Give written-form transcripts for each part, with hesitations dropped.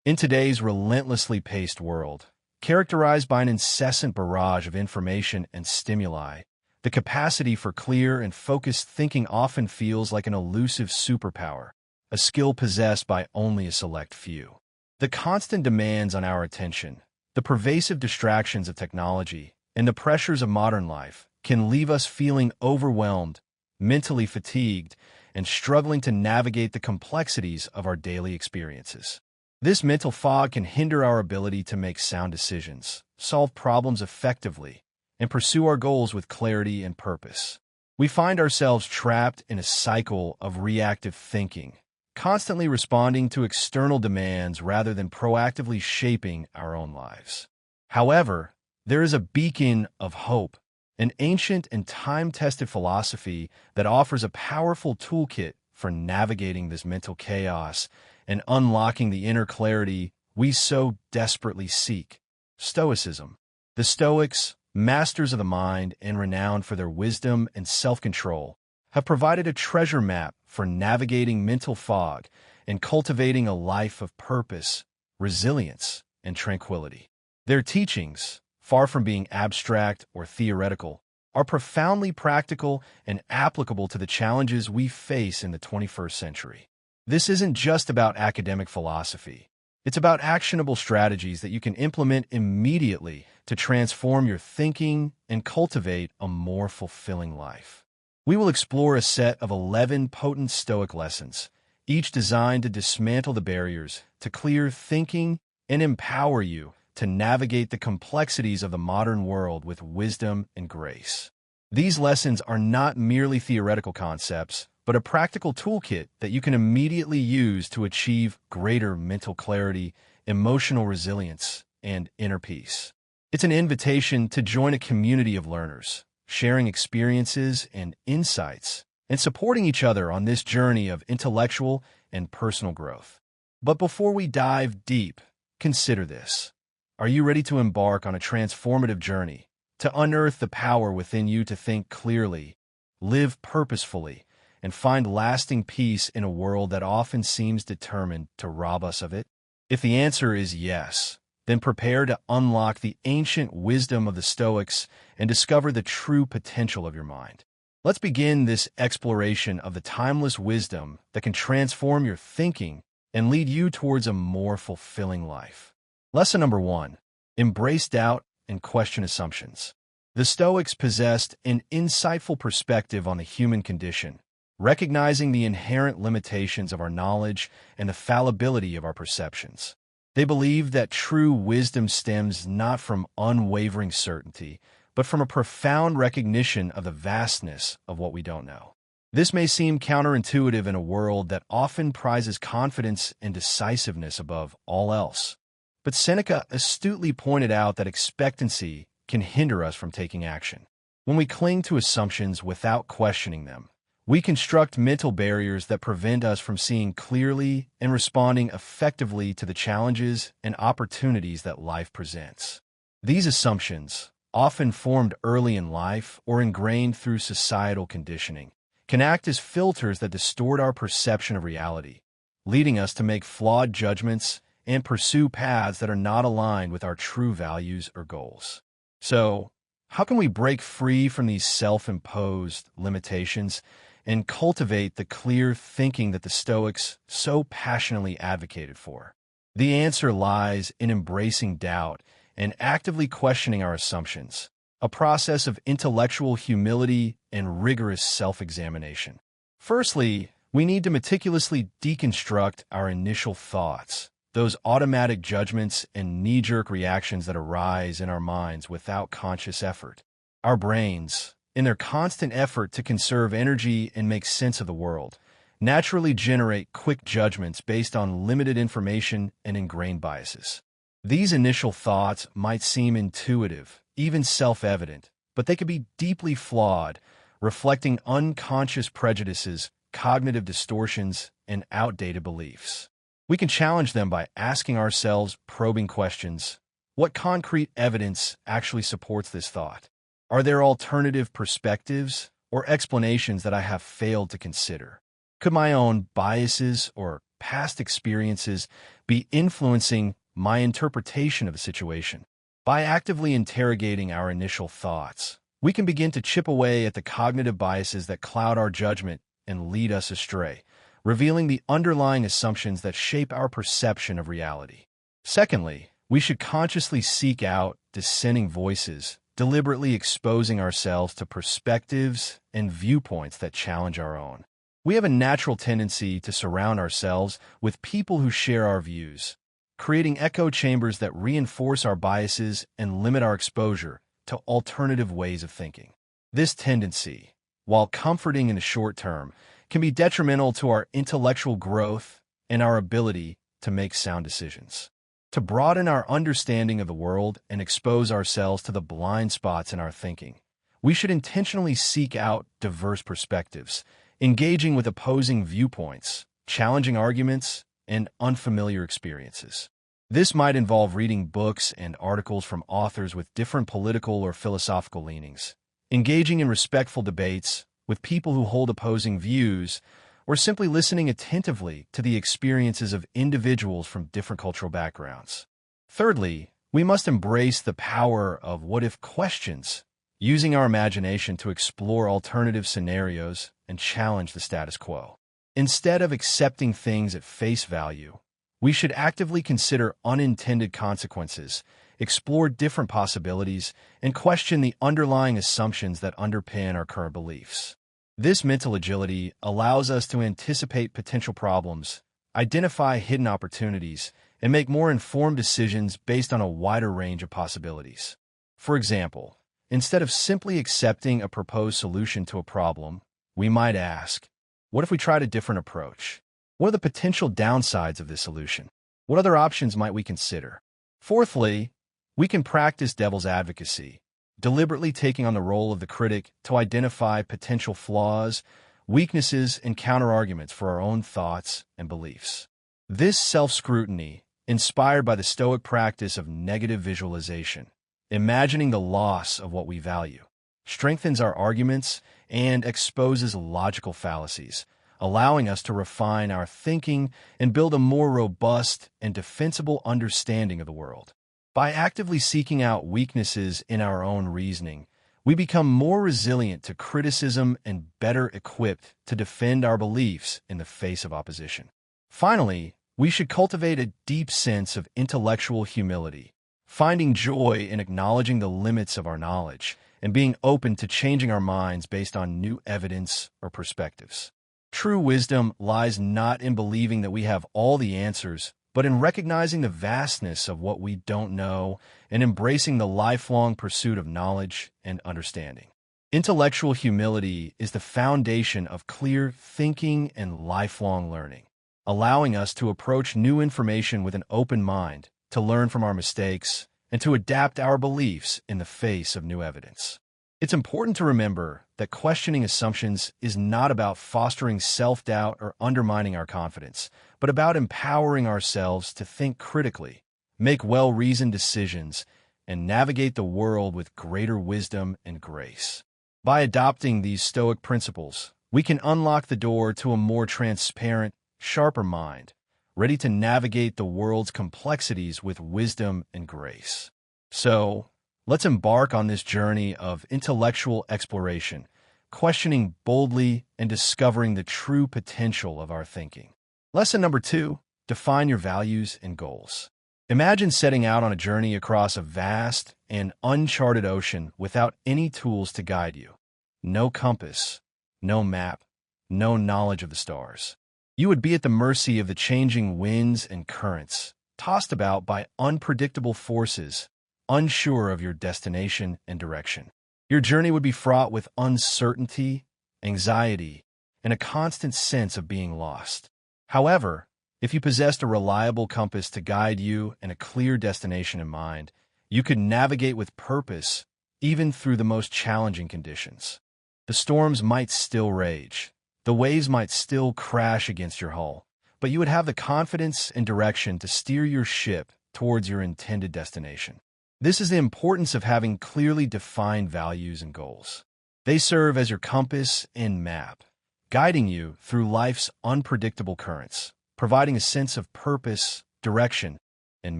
In today's relentlessly paced world, characterized by an incessant barrage of information and stimuli, the capacity for clear and focused thinking often feels like an elusive superpower, a skill possessed by only a select few. The constant demands on our attention, the pervasive distractions of technology, and the pressures of modern life can leave us feeling overwhelmed, mentally fatigued, and struggling to navigate the complexities of our daily experiences. This mental fog can hinder our ability to make sound decisions, solve problems effectively, and pursue our goals with clarity and purpose. We find ourselves trapped in a cycle of reactive thinking, constantly responding to external demands rather than proactively shaping our own lives. However, there is a beacon of hope, an ancient and time-tested philosophy that offers a powerful toolkit for navigating this mental chaos and unlocking the inner clarity we so desperately seek. Stoicism. The Stoics, masters of the mind and renowned for their wisdom and self-control, have provided a treasure map for navigating mental fog and cultivating a life of purpose, resilience, and tranquility. Their teachings, far from being abstract or theoretical, are profoundly practical and applicable to the challenges we face in the 21st century. This isn't just about academic philosophy. It's about actionable strategies that you can implement immediately to transform your thinking and cultivate a more fulfilling life. We will explore a set of 11 potent Stoic lessons, each designed to dismantle the barriers to clear thinking and empower you to navigate the complexities of the modern world with wisdom and grace. These lessons are not merely theoretical concepts, but a practical toolkit that you can immediately use to achieve greater mental clarity, emotional resilience, and inner peace. It's an invitation to join a community of learners, sharing experiences and insights, and supporting each other on this journey of intellectual and personal growth. But before we dive deep, consider this. Are you ready to embark on a transformative journey, to unearth the power within you to think clearly, live purposefully, and find lasting peace in a world that often seems determined to rob us of it? If the answer is yes, then prepare to unlock the ancient wisdom of the Stoics and discover the true potential of your mind. Let's begin this exploration of the timeless wisdom that can transform your thinking and lead you towards a more fulfilling life. Lesson number 1. Embrace doubt and question assumptions. The Stoics possessed an insightful perspective on the human condition, recognizing the inherent limitations of our knowledge and the fallibility of our perceptions. They believed that true wisdom stems not from unwavering certainty, but from a profound recognition of the vastness of what we don't know. This may seem counterintuitive in a world that often prizes confidence and decisiveness above all else. But Seneca astutely pointed out that expectancy can hinder us from taking action. When we cling to assumptions without questioning them, we construct mental barriers that prevent us from seeing clearly and responding effectively to the challenges and opportunities that life presents. These assumptions, often formed early in life or ingrained through societal conditioning, can act as filters that distort our perception of reality, leading us to make flawed judgments and pursue paths that are not aligned with our true values or goals. So, how can we break free from these self-imposed limitations and cultivate the clear thinking that the Stoics so passionately advocated for? The answer lies in embracing doubt and actively questioning our assumptions, a process of intellectual humility and rigorous self-examination. Firstly, we need to meticulously deconstruct our initial thoughts, those automatic judgments and knee-jerk reactions that arise in our minds without conscious effort. Our brains, in their constant effort to conserve energy and make sense of the world, naturally generate quick judgments based on limited information and ingrained biases. These initial thoughts might seem intuitive, even self-evident, but they can be deeply flawed, reflecting unconscious prejudices, cognitive distortions, and outdated beliefs. We can challenge them by asking ourselves probing questions. What concrete evidence actually supports this thought? Are there alternative perspectives or explanations that I have failed to consider? Could my own biases or past experiences be influencing my interpretation of a situation? By actively interrogating our initial thoughts, we can begin to chip away at the cognitive biases that cloud our judgment and lead us astray, revealing the underlying assumptions that shape our perception of reality. Secondly, we should consciously seek out dissenting voices, deliberately exposing ourselves to perspectives and viewpoints that challenge our own. We have a natural tendency to surround ourselves with people who share our views, creating echo chambers that reinforce our biases and limit our exposure to alternative ways of thinking. This tendency, while comforting in the short term, can be detrimental to our intellectual growth and our ability to make sound decisions. To broaden our understanding of the world and expose ourselves to the blind spots in our thinking, we should intentionally seek out diverse perspectives, engaging with opposing viewpoints, challenging arguments, and unfamiliar experiences. This might involve reading books and articles from authors with different political or philosophical leanings, engaging in respectful debates with people who hold opposing views, or simply listening attentively to the experiences of individuals from different cultural backgrounds. Thirdly, we must embrace the power of what-if questions, using our imagination to explore alternative scenarios and challenge the status quo. Instead of accepting things at face value, we should actively consider unintended consequences, explore different possibilities, and question the underlying assumptions that underpin our current beliefs. This mental agility allows us to anticipate potential problems, identify hidden opportunities, and make more informed decisions based on a wider range of possibilities. For example, instead of simply accepting a proposed solution to a problem, we might ask, what if we tried a different approach? What are the potential downsides of this solution? What other options might we consider? Fourthly, we can practice devil's advocacy, deliberately taking on the role of the critic to identify potential flaws, weaknesses, and counterarguments for our own thoughts and beliefs. This self-scrutiny, inspired by the Stoic practice of negative visualization, imagining the loss of what we value, strengthens our arguments and exposes logical fallacies, allowing us to refine our thinking and build a more robust and defensible understanding of the world. By actively seeking out weaknesses in our own reasoning, we become more resilient to criticism and better equipped to defend our beliefs in the face of opposition. Finally, we should cultivate a deep sense of intellectual humility, finding joy in acknowledging the limits of our knowledge and being open to changing our minds based on new evidence or perspectives. True wisdom lies not in believing that we have all the answers, but in recognizing the vastness of what we don't know and embracing the lifelong pursuit of knowledge and understanding. Intellectual humility is the foundation of clear thinking and lifelong learning, allowing us to approach new information with an open mind, to learn from our mistakes, and to adapt our beliefs in the face of new evidence. It's important to remember that questioning assumptions is not about fostering self-doubt or undermining our confidence, but about empowering ourselves to think critically, make well-reasoned decisions, and navigate the world with greater wisdom and grace. By adopting these Stoic principles, we can unlock the door to a more transparent, sharper mind, ready to navigate the world's complexities with wisdom and grace. So, let's embark on this journey of intellectual exploration, questioning boldly and discovering the true potential of our thinking. Lesson number 2, define your values and goals. Imagine setting out on a journey across a vast and uncharted ocean without any tools to guide you. No compass, no map, no knowledge of the stars. You would be at the mercy of the changing winds and currents, tossed about by unpredictable forces, unsure of your destination and direction. Your journey would be fraught with uncertainty, anxiety, and a constant sense of being lost. However, if you possessed a reliable compass to guide you and a clear destination in mind, you could navigate with purpose even through the most challenging conditions. The storms might still rage, the waves might still crash against your hull, but you would have the confidence and direction to steer your ship towards your intended destination. This is the importance of having clearly defined values and goals. They serve as your compass and map, guiding you through life's unpredictable currents, providing a sense of purpose, direction, and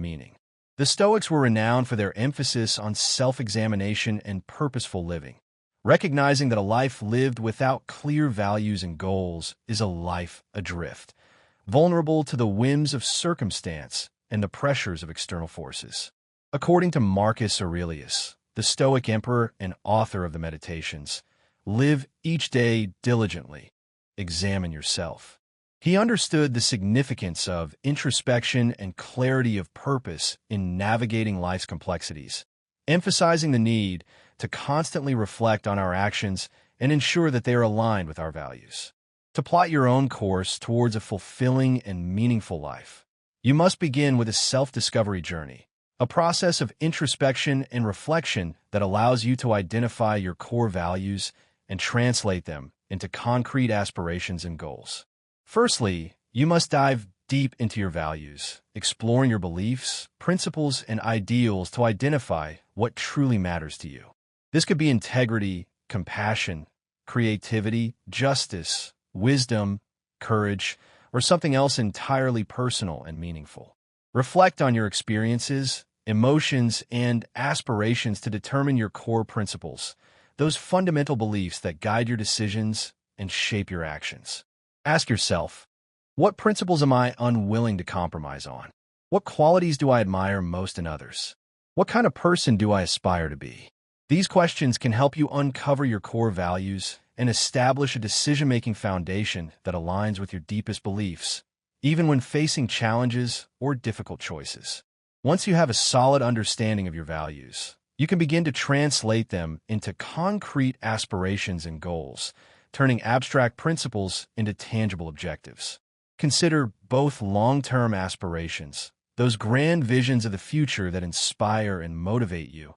meaning. The Stoics were renowned for their emphasis on self-examination and purposeful living, recognizing that a life lived without clear values and goals is a life adrift, vulnerable to the whims of circumstance and the pressures of external forces. According to Marcus Aurelius, the Stoic emperor and author of the Meditations, live each day diligently. Examine yourself. He understood the significance of introspection and clarity of purpose in navigating life's complexities, emphasizing the need to constantly reflect on our actions and ensure that they are aligned with our values. To plot your own course towards a fulfilling and meaningful life, you must begin with a self-discovery journey, a process of introspection and reflection that allows you to identify your core values and translate them into concrete aspirations and goals. Firstly, you must dive deep into your values, exploring your beliefs, principles, and ideals to identify what truly matters to you. This could be integrity, compassion, creativity, justice, wisdom, courage, or something else entirely personal and meaningful. Reflect on your experiences, emotions, and aspirations to determine your core principles, those fundamental beliefs that guide your decisions and shape your actions. Ask yourself, what principles am I unwilling to compromise on? What qualities do I admire most in others? What kind of person do I aspire to be? These questions can help you uncover your core values and establish a decision-making foundation that aligns with your deepest beliefs, even when facing challenges or difficult choices. Once you have a solid understanding of your values, you can begin to translate them into concrete aspirations and goals, turning abstract principles into tangible objectives. Consider both long-term aspirations, those grand visions of the future that inspire and motivate you,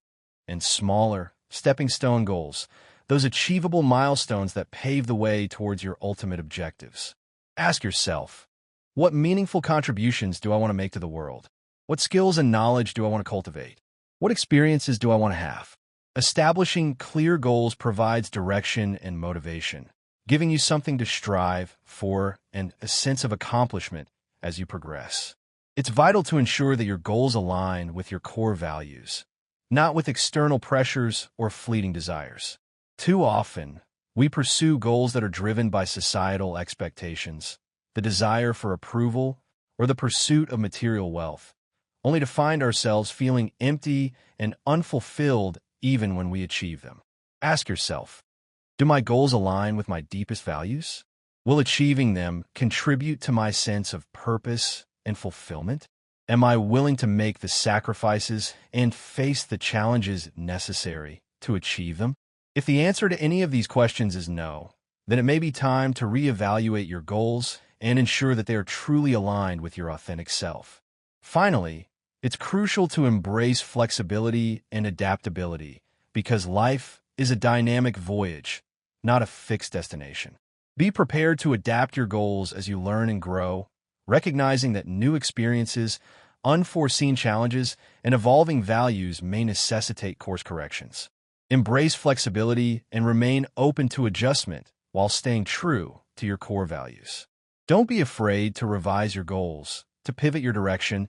and smaller, stepping-stone goals, those achievable milestones that pave the way towards your ultimate objectives. Ask yourself, what meaningful contributions do I want to make to the world? What skills and knowledge do I want to cultivate? What experiences do I want to have? Establishing clear goals provides direction and motivation, giving you something to strive for and a sense of accomplishment as you progress. It's vital to ensure that your goals align with your core values, not with external pressures or fleeting desires. Too often, we pursue goals that are driven by societal expectations, the desire for approval, or the pursuit of material wealth, only to find ourselves feeling empty and unfulfilled even when we achieve them. Ask yourself, do my goals align with my deepest values? Will achieving them contribute to my sense of purpose and fulfillment? Am I willing to make the sacrifices and face the challenges necessary to achieve them? If the answer to any of these questions is no, then it may be time to reevaluate your goals and ensure that they are truly aligned with your authentic self. Finally, it's crucial to embrace flexibility and adaptability because life is a dynamic voyage, not a fixed destination. Be prepared to adapt your goals as you learn and grow, recognizing that new experiences, unforeseen challenges, and evolving values may necessitate course corrections. Embrace flexibility and remain open to adjustment while staying true to your core values. Don't be afraid to revise your goals, to pivot your direction,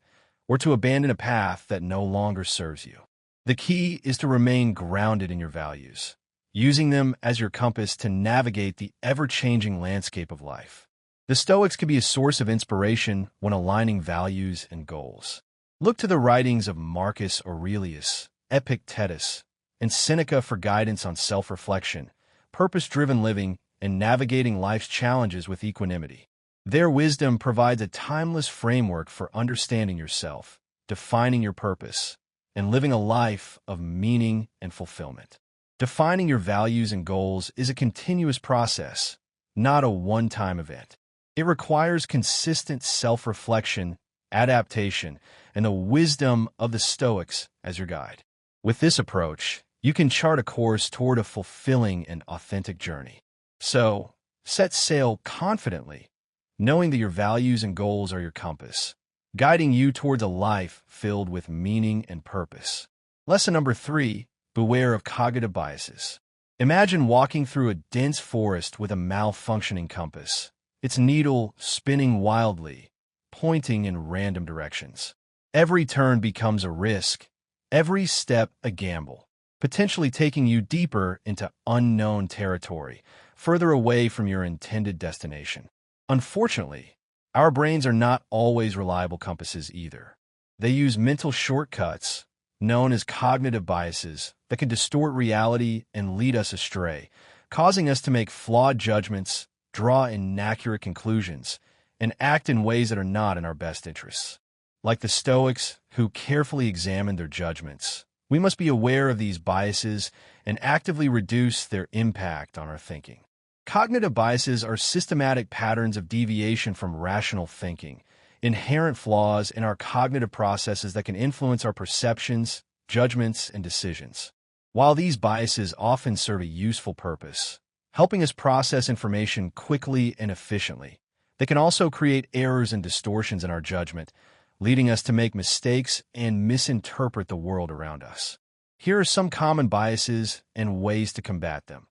or to abandon a path that no longer serves you. The key is to remain grounded in your values, using them as your compass to navigate the ever-changing landscape of life. The Stoics can be a source of inspiration when aligning values and goals. Look to the writings of Marcus Aurelius, Epictetus, and Seneca for guidance on self-reflection, purpose-driven living, and navigating life's challenges with equanimity. Their wisdom provides a timeless framework for understanding yourself, defining your purpose, and living a life of meaning and fulfillment. Defining your values and goals is a continuous process, not a one-time event. It requires consistent self-reflection, adaptation, and the wisdom of the Stoics as your guide. With this approach, you can chart a course toward a fulfilling and authentic journey. So, set sail confidently, knowing that your values and goals are your compass, guiding you towards a life filled with meaning and purpose. Lesson number 3, beware of cognitive biases. Imagine walking through a dense forest with a malfunctioning compass, its needle spinning wildly, pointing in random directions. Every turn becomes a risk, every step a gamble, potentially taking you deeper into unknown territory, further away from your intended destination. Unfortunately, our brains are not always reliable compasses either. They use mental shortcuts, known as cognitive biases, that can distort reality and lead us astray, causing us to make flawed judgments, draw inaccurate conclusions, and act in ways that are not in our best interests. Like the Stoics, who carefully examined their judgments, we must be aware of these biases and actively reduce their impact on our thinking. Cognitive biases are systematic patterns of deviation from rational thinking, inherent flaws in our cognitive processes that can influence our perceptions, judgments, and decisions. While these biases often serve a useful purpose, helping us process information quickly and efficiently, they can also create errors and distortions in our judgment, leading us to make mistakes and misinterpret the world around us. Here are some common biases and ways to combat them.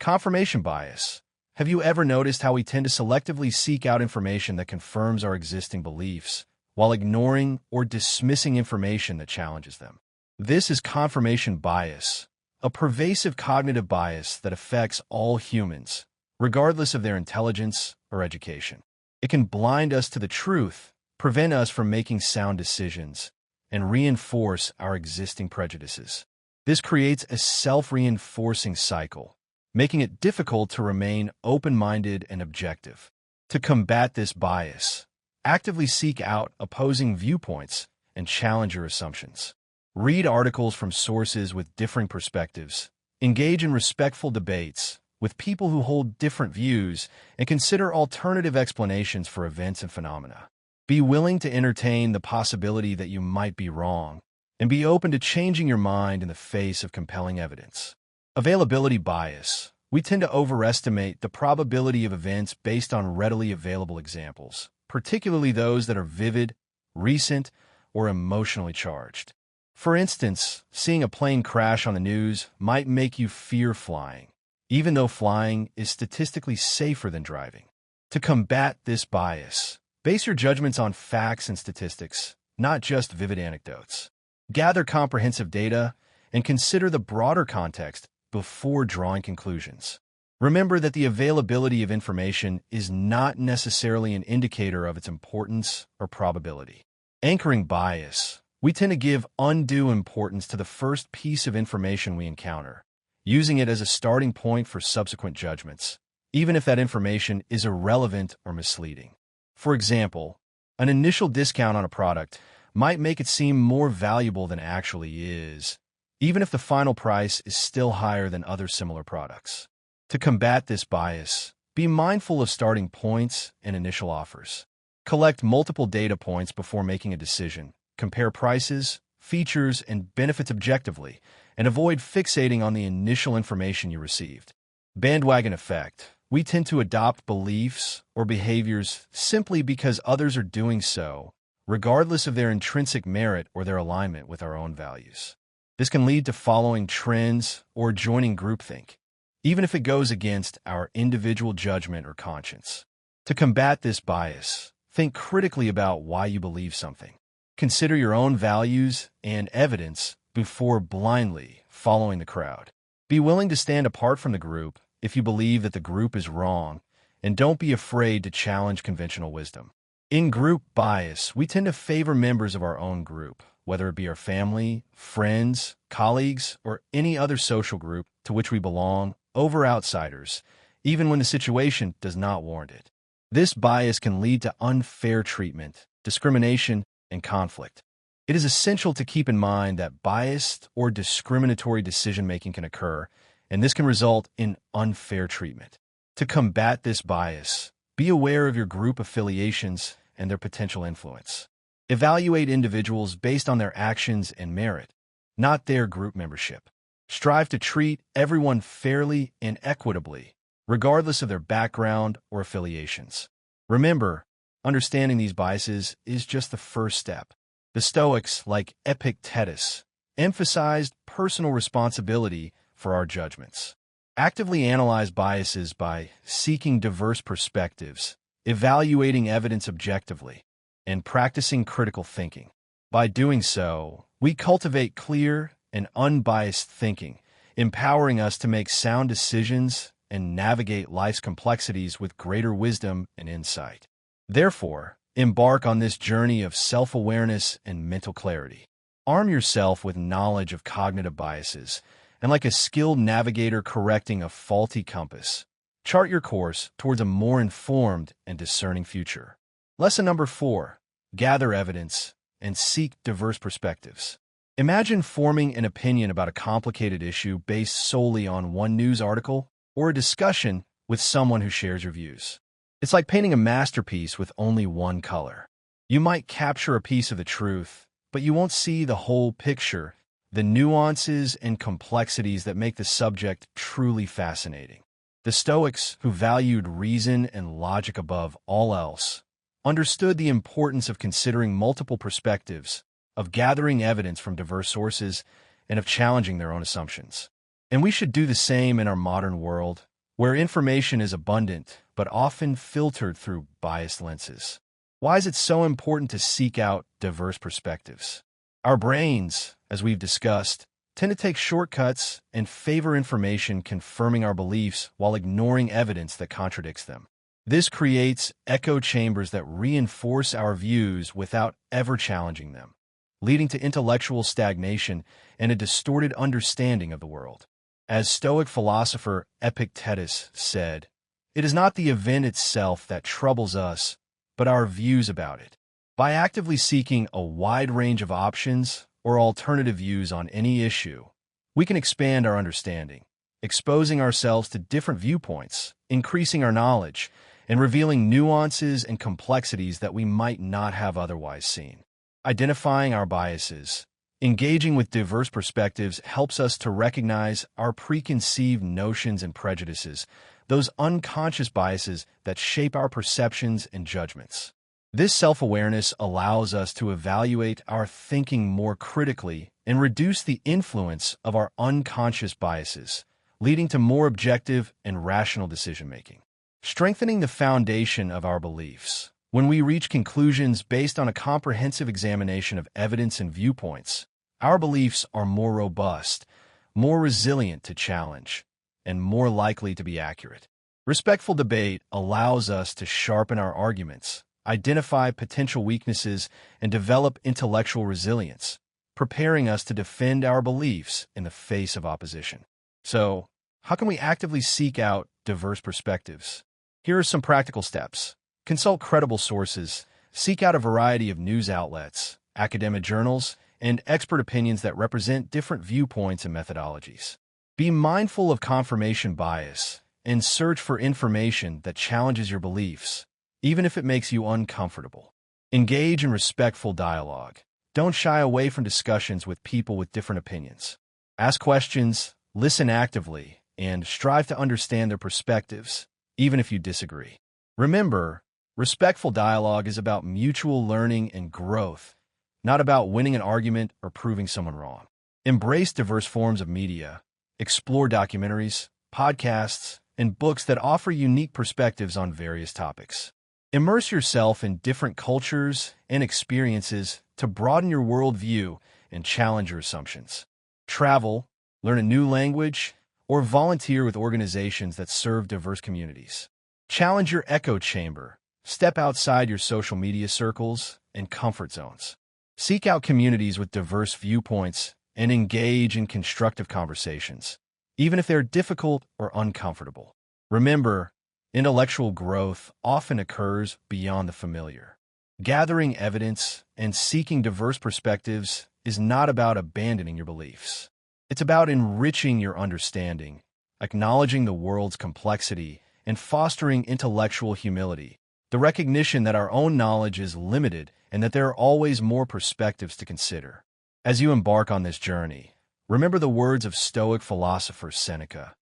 Confirmation bias. Have you ever noticed how we tend to selectively seek out information that confirms our existing beliefs, while ignoring or dismissing information that challenges them? This is confirmation bias, a pervasive cognitive bias that affects all humans, regardless of their intelligence or education. It can blind us to the truth, prevent us from making sound decisions, and reinforce our existing prejudices. This creates a self-reinforcing cycle, making it difficult to remain open-minded and objective. To combat this bias, actively seek out opposing viewpoints and challenge your assumptions. Read articles from sources with differing perspectives, engage in respectful debates with people who hold different views, and consider alternative explanations for events and phenomena. Be willing to entertain the possibility that you might be wrong, and be open to changing your mind in the face of compelling evidence. Availability bias. We tend to overestimate the probability of events based on readily available examples, particularly those that are vivid, recent, or emotionally charged. For instance, seeing a plane crash on the news might make you fear flying, even though flying is statistically safer than driving. To combat this bias, base your judgments on facts and statistics, not just vivid anecdotes. Gather comprehensive data and consider the broader context before drawing conclusions. Remember that the availability of information is not necessarily an indicator of its importance or probability. Anchoring bias. We tend to give undue importance to the first piece of information we encounter, using it as a starting point for subsequent judgments, even if that information is irrelevant or misleading. For example, an initial discount on a product might make it seem more valuable than it actually is, even if the final price is still higher than other similar products. To combat this bias, be mindful of starting points and initial offers. Collect multiple data points before making a decision. Compare prices, features, and benefits objectively, and avoid fixating on the initial information you received. Bandwagon effect. We tend to adopt beliefs or behaviors simply because others are doing so, regardless of their intrinsic merit or their alignment with our own values. This can lead to following trends or joining groupthink, even if it goes against our individual judgment or conscience. To combat this bias, think critically about why you believe something. Consider your own values and evidence before blindly following the crowd. Be willing to stand apart from the group if you believe that the group is wrong, and don't be afraid to challenge conventional wisdom. In group bias, we tend to favor members of our own group, whether it be our family, friends, colleagues, or any other social group to which we belong, over outsiders, even when the situation does not warrant it. This bias can lead to unfair treatment, discrimination, and conflict. It is essential to keep in mind that biased or discriminatory decision-making can occur, and this can result in unfair treatment. To combat this bias, be aware of your group affiliations and their potential influence. Evaluate individuals based on their actions and merit, not their group membership. Strive to treat everyone fairly and equitably, regardless of their background or affiliations. Remember, understanding these biases is just the first step. The Stoics, like Epictetus, emphasized personal responsibility for our judgments. Actively analyze biases by seeking diverse perspectives, evaluating evidence objectively, and practicing critical thinking. By doing so, we cultivate clear and unbiased thinking, empowering us to make sound decisions and navigate life's complexities with greater wisdom and insight. Therefore, embark on this journey of self-awareness and mental clarity. Arm yourself with knowledge of cognitive biases, and like a skilled navigator correcting a faulty compass, chart your course towards a more informed and discerning future. Lesson number 4. Gather evidence and seek diverse perspectives. Imagine forming an opinion about a complicated issue based solely on one news article or a discussion with someone who shares your views. It's like painting a masterpiece with only one color. You might capture a piece of the truth, but you won't see the whole picture, the nuances and complexities that make the subject truly fascinating. The Stoics, who valued reason and logic above all else, understood the importance of considering multiple perspectives, of gathering evidence from diverse sources, and of challenging their own assumptions. And we should do the same in our modern world, where information is abundant but often filtered through biased lenses. Why is it so important to seek out diverse perspectives? Our brains, as we've discussed, tend to take shortcuts and favor information confirming our beliefs while ignoring evidence that contradicts them. This creates echo chambers that reinforce our views without ever challenging them, leading to intellectual stagnation and a distorted understanding of the world. As Stoic philosopher Epictetus said, "It is not the event itself that troubles us, but our views about it." By actively seeking a wide range of options or alternative views on any issue, we can expand our understanding, exposing ourselves to different viewpoints, increasing our knowledge, and revealing nuances and complexities that we might not have otherwise seen. Identifying our biases, engaging with diverse perspectives helps us to recognize our preconceived notions and prejudices, those unconscious biases that shape our perceptions and judgments. This self-awareness allows us to evaluate our thinking more critically and reduce the influence of our unconscious biases, leading to more objective and rational decision-making. Strengthening the foundation of our beliefs. When we reach conclusions based on a comprehensive examination of evidence and viewpoints, our beliefs are more robust, more resilient to challenge, and more likely to be accurate. Respectful debate allows us to sharpen our arguments, identify potential weaknesses, and develop intellectual resilience, preparing us to defend our beliefs in the face of opposition. So, how can we actively seek out diverse perspectives? Here are some practical steps. Consult credible sources, seek out a variety of news outlets, academic journals, and expert opinions that represent different viewpoints and methodologies. Be mindful of confirmation bias and search for information that challenges your beliefs, even if it makes you uncomfortable. Engage in respectful dialogue. Don't shy away from discussions with people with different opinions. Ask questions, listen actively, and strive to understand their perspectives, even if you disagree. Remember, respectful dialogue is about mutual learning and growth, not about winning an argument or proving someone wrong. Embrace diverse forms of media. Explore documentaries, podcasts, and books that offer unique perspectives on various topics. Immerse yourself in different cultures and experiences to broaden your worldview and challenge your assumptions. Travel, learn a new language, or volunteer with organizations that serve diverse communities. Challenge your echo chamber. Step outside your social media circles and comfort zones. Seek out communities with diverse viewpoints and engage in constructive conversations, even if they're difficult or uncomfortable. Remember, intellectual growth often occurs beyond the familiar. Gathering evidence and seeking diverse perspectives is not about abandoning your beliefs. It's about enriching your understanding, acknowledging the world's complexity, and fostering intellectual humility, the recognition that our own knowledge is limited and that there are always more perspectives to consider. As you embark on this journey, remember the words of Stoic philosopher Seneca.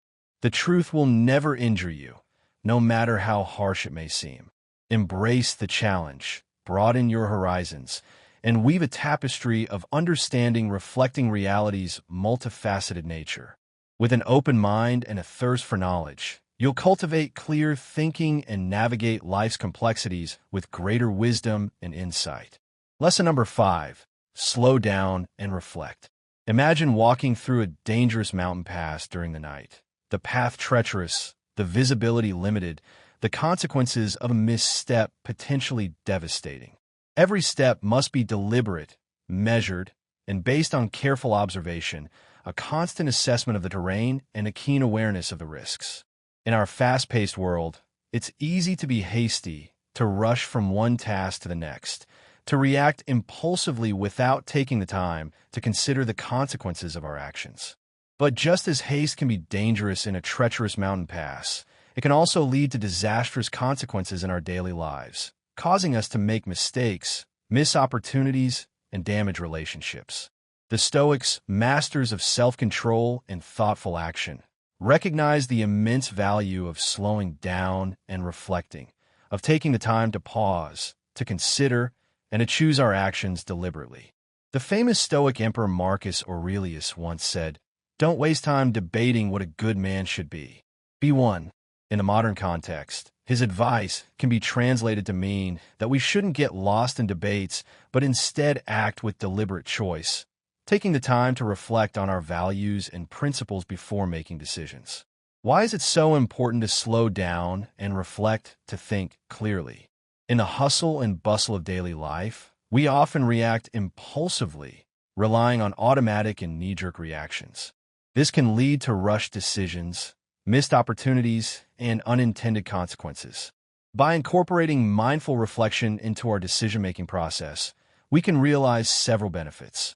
The truth will never injure you, no matter how harsh it may seem. Embrace the challenge, broaden your horizons, and weave a tapestry of understanding reflecting reality's multifaceted nature. With an open mind and a thirst for knowledge, You'll cultivate clear thinking and navigate life's complexities with greater wisdom and insight. Lesson number 5. Slow down and reflect. Imagine walking through a dangerous mountain pass during the night. The path treacherous, the visibility limited, the consequences of a misstep potentially devastating. Every step must be deliberate, measured, and based on careful observation, a constant assessment of the terrain, and a keen awareness of the risks. In our fast-paced world, it's easy to be hasty, to rush from one task to the next, to react impulsively without taking the time to consider the consequences of our actions. But just as haste can be dangerous in a treacherous mountain pass, it can also lead to disastrous consequences in our daily lives, causing us to make mistakes, miss opportunities, and damage relationships. The Stoics, masters of self-control and thoughtful action, recognize the immense value of slowing down and reflecting, of taking the time to pause, to consider, and to choose our actions deliberately. The famous Stoic emperor Marcus Aurelius once said, "Don't waste time debating what a good man should be. Be one." In a modern context, his advice can be translated to mean that we shouldn't get lost in debates, but instead act with deliberate choice, taking the time to reflect on our values and principles before making decisions. Why is it so important to slow down and reflect, to think clearly? In the hustle and bustle of daily life, we often react impulsively, relying on automatic and knee-jerk reactions. This can lead to rushed decisions, missed opportunities, and unintended consequences. By incorporating mindful reflection into our decision-making process, we can realize several benefits.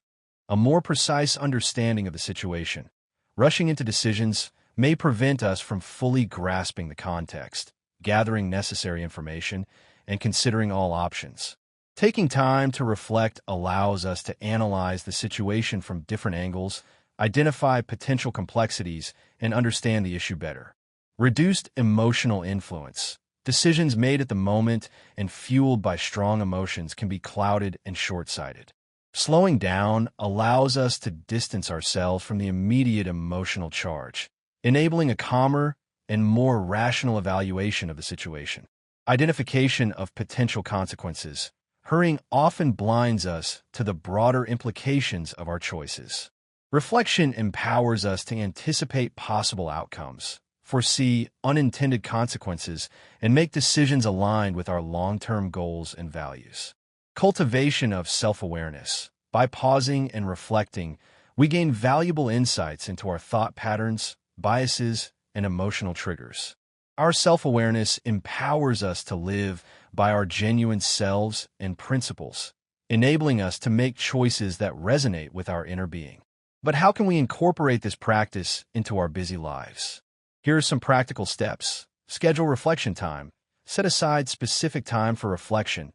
A more precise understanding of the situation. Rushing into decisions may prevent us from fully grasping the context, gathering necessary information, and considering all options. Taking time to reflect allows us to analyze the situation from different angles, identify potential complexities, and understand the issue better. Reduced emotional influence. Decisions made at the moment and fueled by strong emotions can be clouded and short-sighted. Slowing down allows us to distance ourselves from the immediate emotional charge, enabling a calmer and more rational evaluation of the situation. Identification of potential consequences. Hurrying often blinds us to the broader implications of our choices. Reflection empowers us to anticipate possible outcomes, foresee unintended consequences, and make decisions aligned with our long-term goals and values. Cultivation of self-awareness. By pausing and reflecting, we gain valuable insights into our thought patterns, biases, and emotional triggers. Our self-awareness empowers us to live by our genuine selves and principles, enabling us to make choices that resonate with our inner being. But how can we incorporate this practice into our busy lives? Here are some practical steps. Schedule reflection time. Set aside specific time for reflection,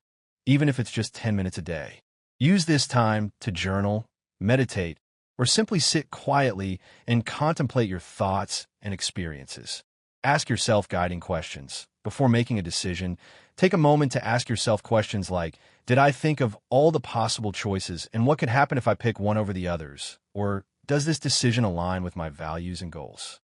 even if it's just 10 minutes a day. Use this time to journal, meditate, or simply sit quietly and contemplate your thoughts and experiences. Ask yourself guiding questions. Before making a decision, take a moment to ask yourself questions like, did I think of all the possible choices and what could happen if I pick one over the others? Or does this decision align with my values and goals?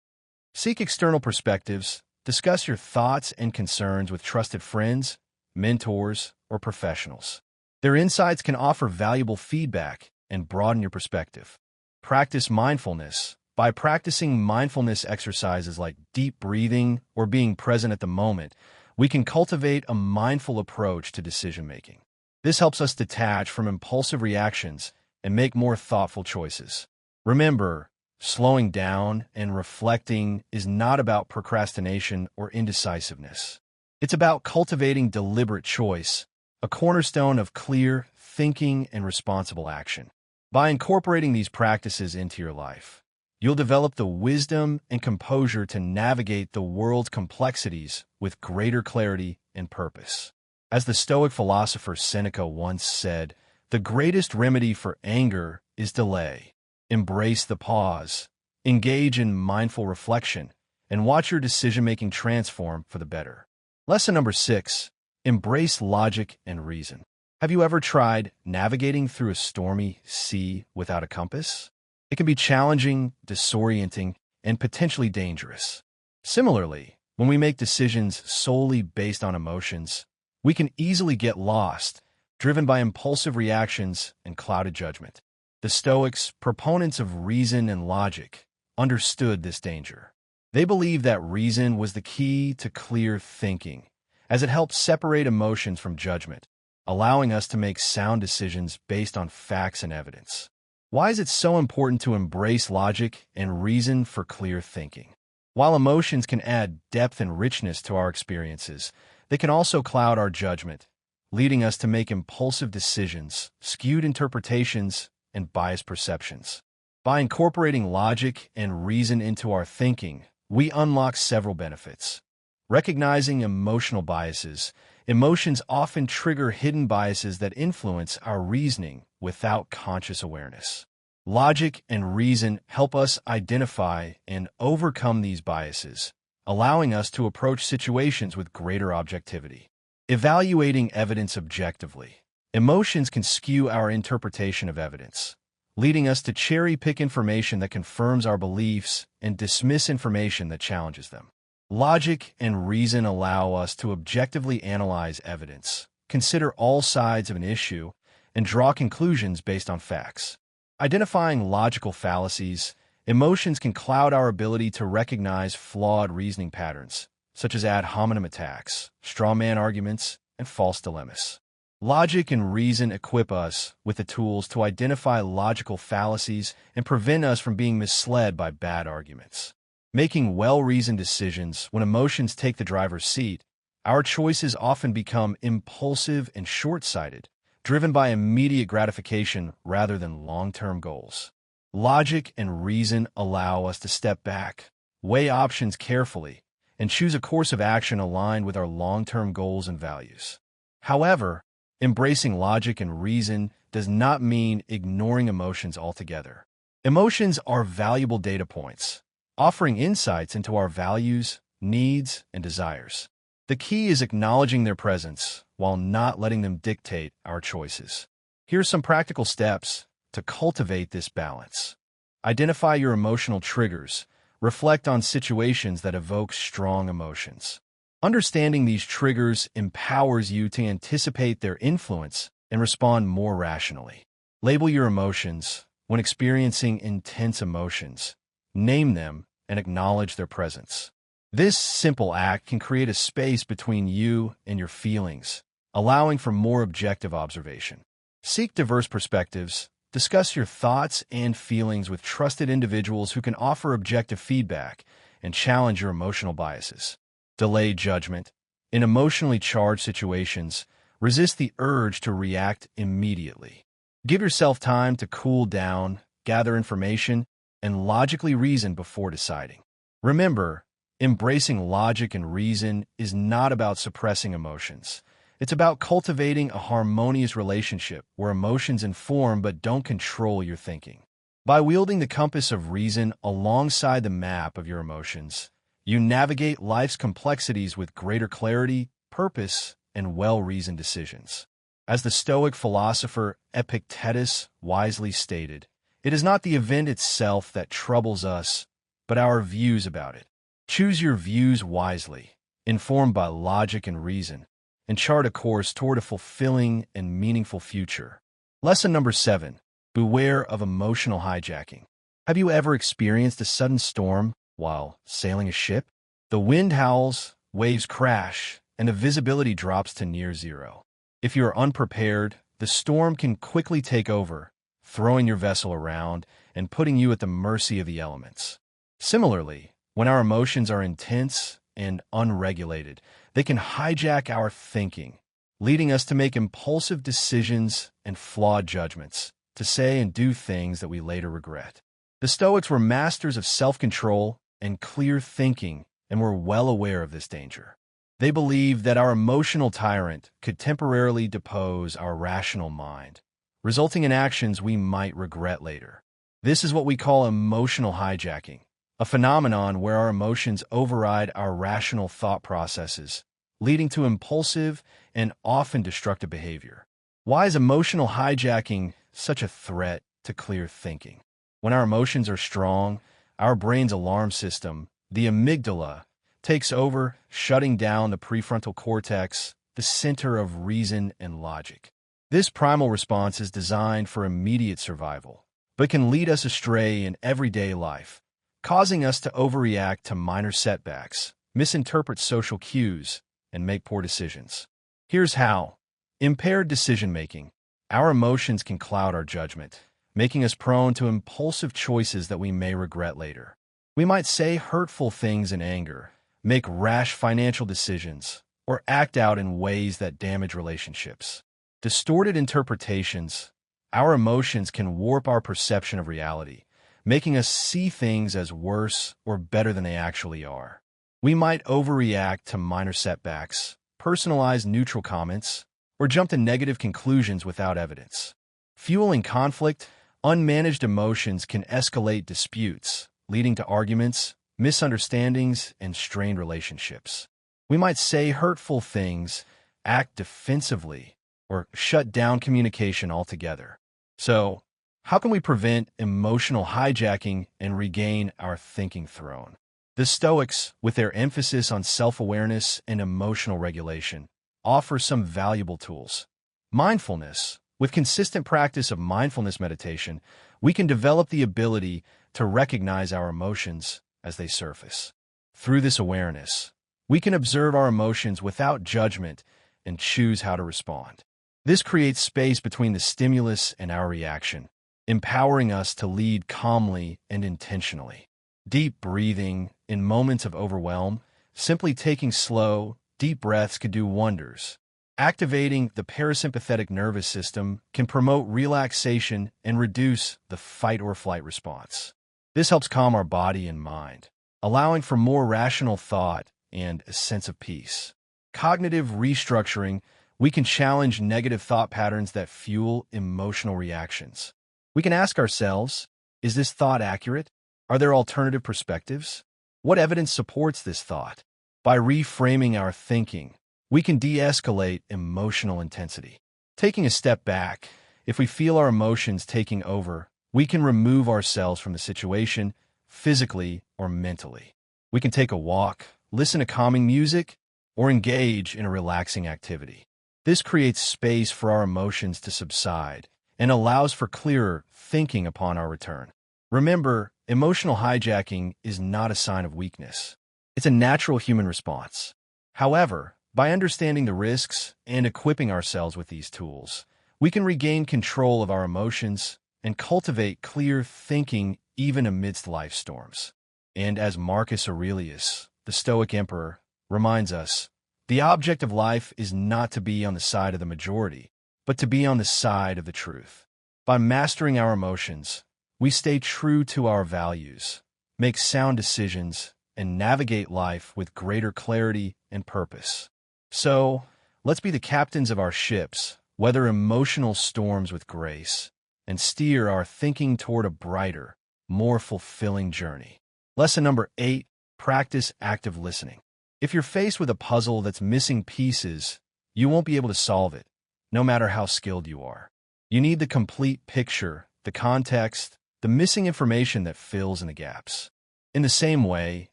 Seek external perspectives. Discuss your thoughts and concerns with trusted friends, mentors, or professionals. Their insights can offer valuable feedback and broaden your perspective. Practice mindfulness. By practicing mindfulness exercises like deep breathing or being present at the moment, we can cultivate a mindful approach to decision-making. This helps us detach from impulsive reactions and make more thoughtful choices. Remember, slowing down and reflecting is not about procrastination or indecisiveness. It's about cultivating deliberate choice, a cornerstone of clear thinking and responsible action. By incorporating these practices into your life, you'll develop the wisdom and composure to navigate the world's complexities with greater clarity and purpose. As the Stoic philosopher Seneca once said, the greatest remedy for anger is delay. Embrace the pause, engage in mindful reflection, and watch your decision-making transform for the better. Lesson number 6, embrace logic and reason. Have you ever tried navigating through a stormy sea without a compass? It can be challenging, disorienting, and potentially dangerous. Similarly, When we make decisions solely based on emotions, we can easily get lost, driven by impulsive reactions and clouded judgment. The Stoics, proponents of reason and logic, understood this danger. They believed that reason was the key to clear thinking, as it helped separate emotions from judgment, allowing us to make sound decisions based on facts and evidence. Why is it so important to embrace logic and reason for clear thinking? While emotions can add depth and richness to our experiences, they can also cloud our judgment, leading us to make impulsive decisions, skewed interpretations, and biased perceptions. By incorporating logic and reason into our thinking, we unlock several benefits. Recognizing emotional biases. Emotions often trigger hidden biases that influence our reasoning without conscious awareness. Logic and reason help us identify and overcome these biases, allowing us to approach situations with greater objectivity. Evaluating evidence objectively. Emotions can skew our interpretation of evidence, leading us to cherry-pick information that confirms our beliefs and dismiss information that challenges them. Logic and reason allow us to objectively analyze evidence, consider all sides of an issue, and draw conclusions based on facts. Identifying logical fallacies. Emotions can cloud our ability to recognize flawed reasoning patterns, such as ad hominem attacks, straw man arguments, and false dilemmas. Logic and reason equip us with the tools to identify logical fallacies and prevent us from being misled by bad arguments. Making well-reasoned decisions. When emotions take the driver's seat, our choices often become impulsive and short-sighted, driven by immediate gratification rather than long-term goals. Logic and reason allow us to step back, weigh options carefully, and choose a course of action aligned with our long-term goals and values. However, embracing logic and reason does not mean ignoring emotions altogether. Emotions are valuable data points, offering insights into our values, needs, and desires. The key is acknowledging their presence while not letting them dictate our choices. Here are some practical steps to cultivate this balance. Identify your emotional triggers. Reflect on situations that evoke strong emotions. Understanding these triggers empowers you to anticipate their influence and respond more rationally. Label your emotions. When experiencing intense emotions, name them and acknowledge their presence. This simple act can create a space between you and your feelings, allowing for more objective observation. Seek diverse perspectives. Discuss your thoughts and feelings with trusted individuals who can offer objective feedback and challenge your emotional biases. Delay judgment. In emotionally charged situations, resist the urge to react immediately. Give yourself time to cool down, gather information, and logically reason before deciding. Remember, embracing logic and reason is not about suppressing emotions. It's about cultivating a harmonious relationship where emotions inform but don't control your thinking. By wielding the compass of reason alongside the map of your emotions, you navigate life's complexities with greater clarity, purpose, and well-reasoned decisions. As the Stoic philosopher Epictetus wisely stated, it is not the event itself that troubles us, but our views about it. Choose your views wisely, informed by logic and reason, and chart a course toward a fulfilling and meaningful future. Lesson number 7. Beware of emotional hijacking. Have you ever experienced a sudden storm while sailing a ship? The wind howls, waves crash, and the visibility drops to near zero. If you are unprepared, the storm can quickly take over, throwing your vessel around and putting you at the mercy of the elements. Similarly, when our emotions are intense and unregulated, they can hijack our thinking, leading us to make impulsive decisions and flawed judgments, to say and do things that we later regret. The Stoics were masters of self-control and clear thinking and were well aware of this danger. They believed that our emotional tyrant could temporarily depose our rational mind, resulting in actions we might regret later. This is what we call emotional hijacking, a phenomenon where our emotions override our rational thought processes, leading to impulsive and often destructive behavior. Why is emotional hijacking such a threat to clear thinking? When our emotions are strong, our brain's alarm system, the amygdala, takes over, shutting down the prefrontal cortex, the center of reason and logic. This primal response is designed for immediate survival, but can lead us astray in everyday life, causing us to overreact to minor setbacks, misinterpret social cues, and make poor decisions. Here's how. Impaired decision-making. Our emotions can cloud our judgment, making us prone to impulsive choices that we may regret later. We might say hurtful things in anger, make rash financial decisions, or act out in ways that damage relationships. Distorted interpretations. Our emotions can warp our perception of reality, making us see things as worse or better than they actually are. We might overreact to minor setbacks, personalize neutral comments, or jump to negative conclusions without evidence. Fueling conflict, unmanaged emotions can escalate disputes, leading to arguments, misunderstandings, and strained relationships. We might say hurtful things, act defensively, or shut down communication altogether. So, how can we prevent emotional hijacking and regain our thinking throne? The Stoics, with their emphasis on self-awareness and emotional regulation, offer some valuable tools. Mindfulness. With consistent practice of mindfulness meditation, we can develop the ability to recognize our emotions as they surface. Through this awareness, we can observe our emotions without judgment and choose how to respond. This creates space between the stimulus and our reaction, empowering us to lead calmly and intentionally. Deep breathing. In moments of overwhelm, simply taking slow, deep breaths could do wonders. Activating the parasympathetic nervous system can promote relaxation and reduce the fight-or-flight response. This helps calm our body and mind, allowing for more rational thought and a sense of peace. Cognitive restructuring. We can challenge negative thought patterns that fuel emotional reactions. We can ask ourselves, is this thought accurate? Are there alternative perspectives? What evidence supports this thought? By reframing our thinking, we can de-escalate emotional intensity. Taking a step back, if we feel our emotions taking over, we can remove ourselves from the situation, physically or mentally. We can take a walk, listen to calming music, or engage in a relaxing activity. This creates space for our emotions to subside and allows for clearer thinking upon our return. Remember, emotional hijacking is not a sign of weakness. It's a natural human response. However, by understanding the risks and equipping ourselves with these tools, we can regain control of our emotions and cultivate clear thinking even amidst life storms. And as Marcus Aurelius, the Stoic emperor, reminds us, the object of life is not to be on the side of the majority, but to be on the side of the truth. By mastering our emotions, we stay true to our values, make sound decisions, and navigate life with greater clarity and purpose. So, let's be the captains of our ships, weather emotional storms with grace, and steer our thinking toward a brighter, more fulfilling journey. Lesson number 8, practice active listening. If you're faced with a puzzle that's missing pieces, you won't be able to solve it, no matter how skilled you are. You need the complete picture, the context, the missing information that fills in the gaps. In the same way,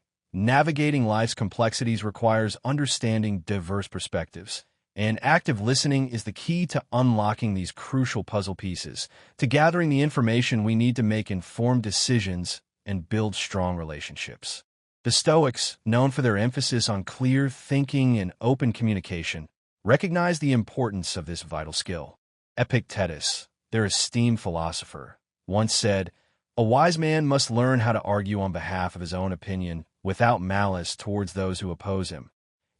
navigating life's complexities requires understanding diverse perspectives, and active listening is the key to unlocking these crucial puzzle pieces, to gathering the information we need to make informed decisions and build strong relationships. The Stoics, known for their emphasis on clear thinking and open communication, recognize the importance of this vital skill. Epictetus, their esteemed philosopher, once said, "A wise man must learn how to argue on behalf of his own opinion without malice towards those who oppose him,"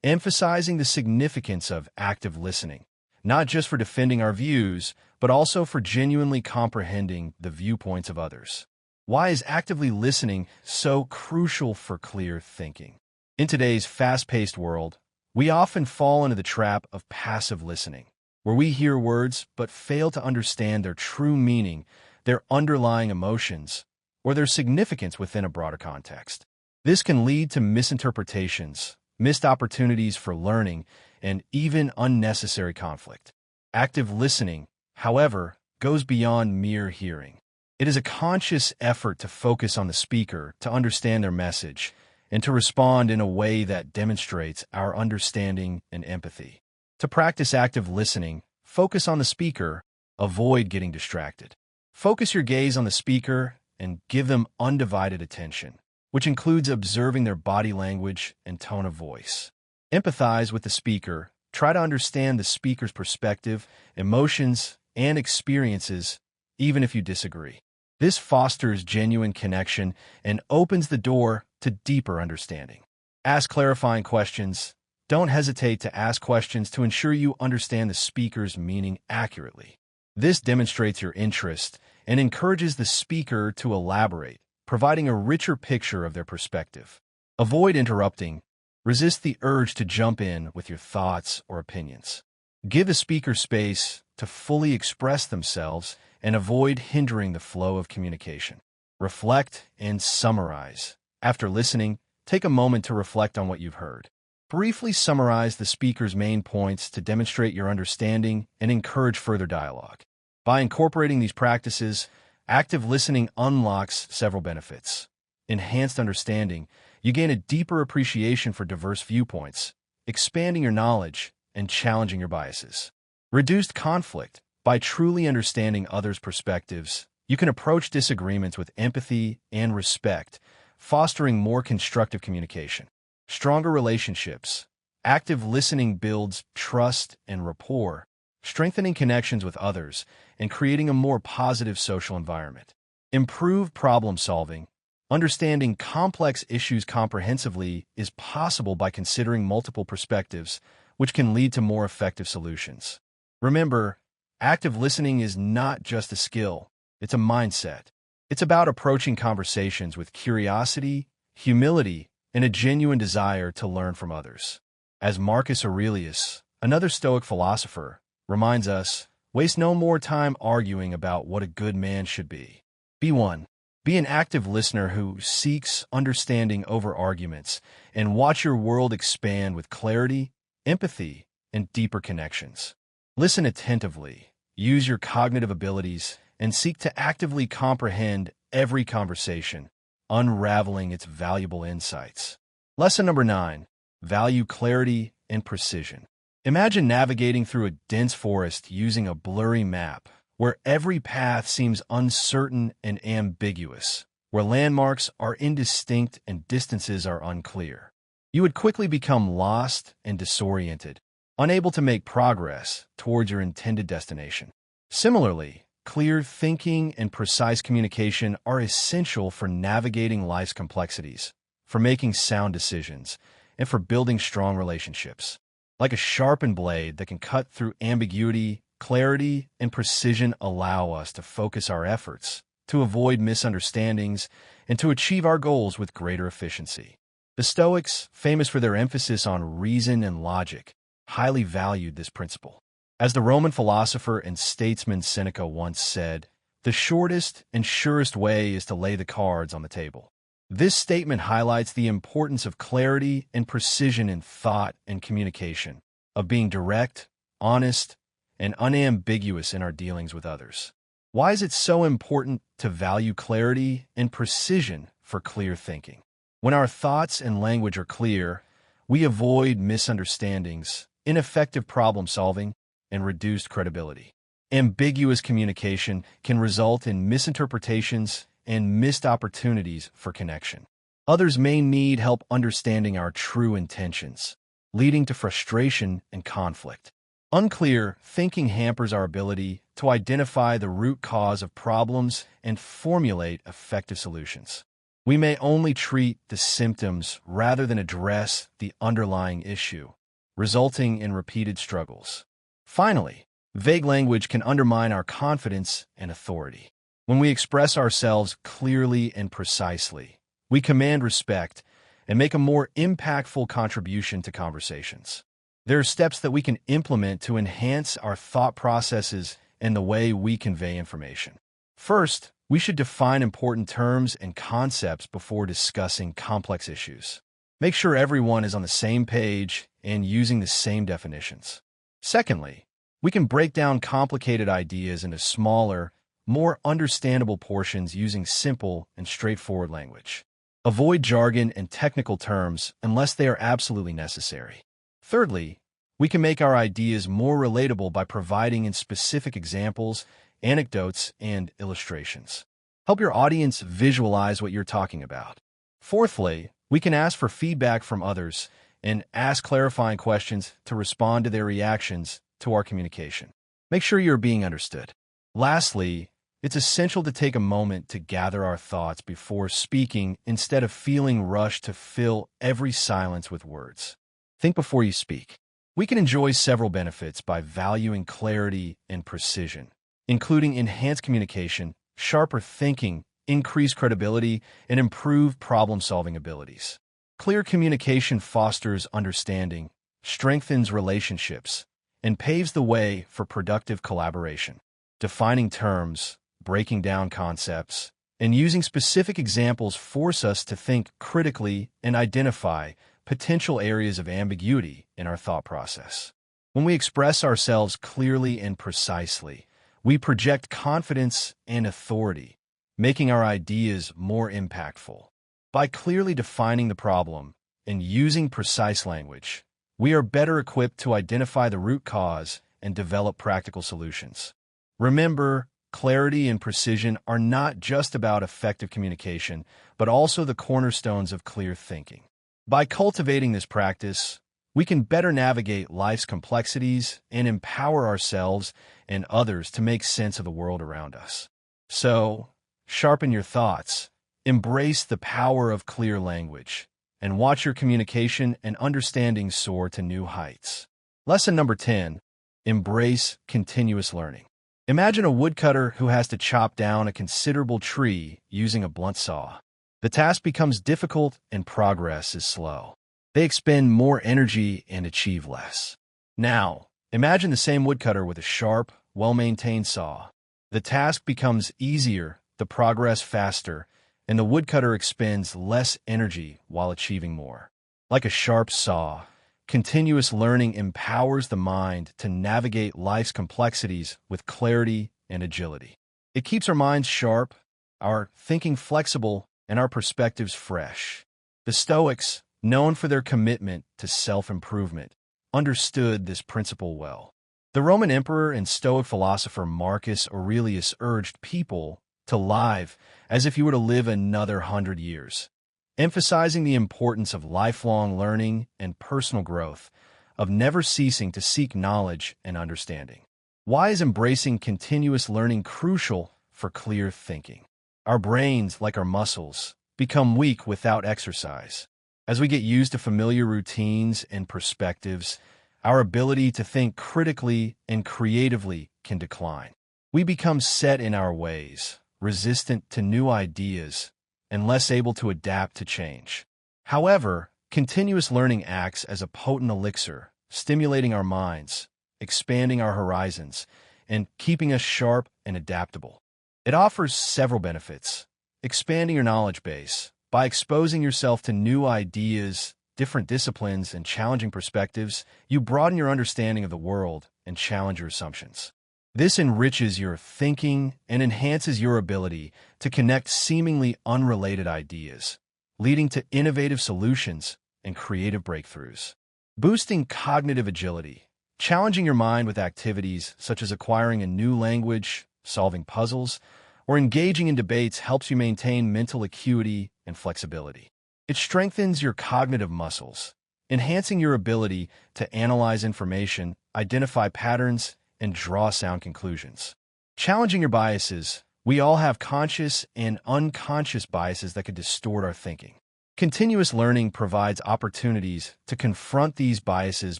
emphasizing the significance of active listening, not just for defending our views, but also for genuinely comprehending the viewpoints of others. Why is actively listening so crucial for clear thinking? In today's fast-paced world, we often fall into the trap of passive listening, where we hear words but fail to understand their true meaning, their underlying emotions, or their significance within a broader context. This can lead to misinterpretations, missed opportunities for learning, and even unnecessary conflict. Active listening, however, goes beyond mere hearing. It is a conscious effort to focus on the speaker, to understand their message, and to respond in a way that demonstrates our understanding and empathy. To practice active listening, focus on the speaker, avoid getting distracted. Focus your gaze on the speaker and give them undivided attention, which includes observing their body language and tone of voice. Empathize with the speaker. Try to understand the speaker's perspective, emotions, and experiences, even if you disagree. This fosters genuine connection and opens the door to deeper understanding. Ask clarifying questions. Don't hesitate to ask questions to ensure you understand the speaker's meaning accurately. This demonstrates your interest and encourages the speaker to elaborate, providing a richer picture of their perspective. Avoid interrupting. Resist the urge to jump in with your thoughts or opinions. Give the speaker space to fully express themselves and avoid hindering the flow of communication. Reflect and summarize. After listening, take a moment to reflect on what you've heard. Briefly summarize the speaker's main points to demonstrate your understanding and encourage further dialogue. By incorporating these practices, active listening unlocks several benefits. Enhanced understanding. You gain a deeper appreciation for diverse viewpoints, expanding your knowledge and challenging your biases. Reduced conflict. By truly understanding others' perspectives, you can approach disagreements with empathy and respect, fostering more constructive communication. Stronger relationships. Active listening builds trust and rapport, strengthening connections with others and creating a more positive social environment. Improved problem solving. Understanding complex issues comprehensively is possible by considering multiple perspectives, which can lead to more effective solutions. Remember, active listening is not just a skill, it's a mindset. It's about approaching conversations with curiosity, humility, and a genuine desire to learn from others. As Marcus Aurelius, another Stoic philosopher, reminds us, waste no more time arguing about what a good man should be. Be one. Be an active listener who seeks understanding over arguments and watch your world expand with clarity, empathy, and deeper connections. Listen attentively, use your cognitive abilities, and seek to actively comprehend every conversation, unraveling its valuable insights. Lesson number 9. Value clarity and precision. Imagine navigating through a dense forest using a blurry map, where every path seems uncertain and ambiguous, where landmarks are indistinct and distances are unclear. You would quickly become lost and disoriented, unable to make progress towards your intended destination. Similarly, clear thinking and precise communication are essential for navigating life's complexities, for making sound decisions, and for building strong relationships. Like a sharpened blade that can cut through ambiguity, clarity and precision allow us to focus our efforts, to avoid misunderstandings, and to achieve our goals with greater efficiency. The Stoics, famous for their emphasis on reason and logic, highly valued this principle. As the Roman philosopher and statesman Seneca once said, "The shortest and surest way is to lay the cards on the table." This statement highlights the importance of clarity and precision in thought and communication, of being direct, honest, and unambiguous in our dealings with others. Why is it so important to value clarity and precision for clear thinking? When our thoughts and language are clear, we avoid misunderstandings, ineffective problem solving, and reduced credibility. Ambiguous communication can result in misinterpretations and missed opportunities for connection. Others may need help understanding our true intentions, leading to frustration and conflict. Unclear thinking hampers our ability to identify the root cause of problems and formulate effective solutions. We may only treat the symptoms rather than address the underlying issue, resulting in repeated struggles. Finally, vague language can undermine our confidence and authority. When we express ourselves clearly and precisely, we command respect and make a more impactful contribution to conversations. There are steps that we can implement to enhance our thought processes and the way we convey information. First, we should define important terms and concepts before discussing complex issues. Make sure everyone is on the same page and using the same definitions. Secondly, we can break down complicated ideas into smaller, more understandable portions using simple and straightforward language. Avoid jargon and technical terms unless they are absolutely necessary. Thirdly, we can make our ideas more relatable by providing in specific examples, anecdotes, and illustrations. Help your audience visualize what you're talking about. Fourthly, we can ask for feedback from others and ask clarifying questions to respond to their reactions to our communication. Make sure you're being understood. Lastly, it's essential to take a moment to gather our thoughts before speaking instead of feeling rushed to fill every silence with words. Think before you speak. We can enjoy several benefits by valuing clarity and precision, including enhanced communication, sharper thinking, increased credibility, and improved problem-solving abilities. Clear communication fosters understanding, strengthens relationships, and paves the way for productive collaboration. Defining terms, breaking down concepts, and using specific examples force us to think critically and identify potential areas of ambiguity in our thought process. When we express ourselves clearly and precisely, we project confidence and authority, making our ideas more impactful. By clearly defining the problem and using precise language, we are better equipped to identify the root cause and develop practical solutions. Remember, clarity and precision are not just about effective communication, but also the cornerstones of clear thinking. By cultivating this practice, we can better navigate life's complexities and empower ourselves and others to make sense of the world around us. So, sharpen your thoughts, embrace the power of clear language, and watch your communication and understanding soar to new heights. Lesson number 10, embrace continuous learning. Imagine a woodcutter who has to chop down a considerable tree using a blunt saw. The task becomes difficult and progress is slow. They expend more energy and achieve less. Now, imagine the same woodcutter with a sharp, well-maintained saw. The task becomes easier, the progress faster, and the woodcutter expends less energy while achieving more. Like a sharp saw, continuous learning empowers the mind to navigate life's complexities with clarity and agility. It keeps our minds sharp, our thinking flexible, and our perspectives fresh. The Stoics, known for their commitment to self-improvement, understood this principle well. The Roman emperor and Stoic philosopher Marcus Aurelius urged people to live as if you were to live another 100 years, emphasizing the importance of lifelong learning and personal growth, of never ceasing to seek knowledge and understanding. Why is embracing continuous learning crucial for clear thinking? Our brains, like our muscles, become weak without exercise. As we get used to familiar routines and perspectives, our ability to think critically and creatively can decline. We become set in our ways, resistant to new ideas, and less able to adapt to change. However, continuous learning acts as a potent elixir, stimulating our minds, expanding our horizons, and keeping us sharp and adaptable. It offers several benefits. Expanding your knowledge base. By exposing yourself to new ideas, different disciplines, and challenging perspectives, you broaden your understanding of the world and challenge your assumptions. This enriches your thinking and enhances your ability to connect seemingly unrelated ideas, leading to innovative solutions and creative breakthroughs. Boosting cognitive agility. Challenging your mind with activities such as acquiring a new language, solving puzzles, or engaging in debates helps you maintain mental acuity and flexibility. It strengthens your cognitive muscles, enhancing your ability to analyze information, identify patterns, and draw sound conclusions. Challenging your biases. We all have conscious and unconscious biases that could distort our thinking. Continuous learning provides opportunities to confront these biases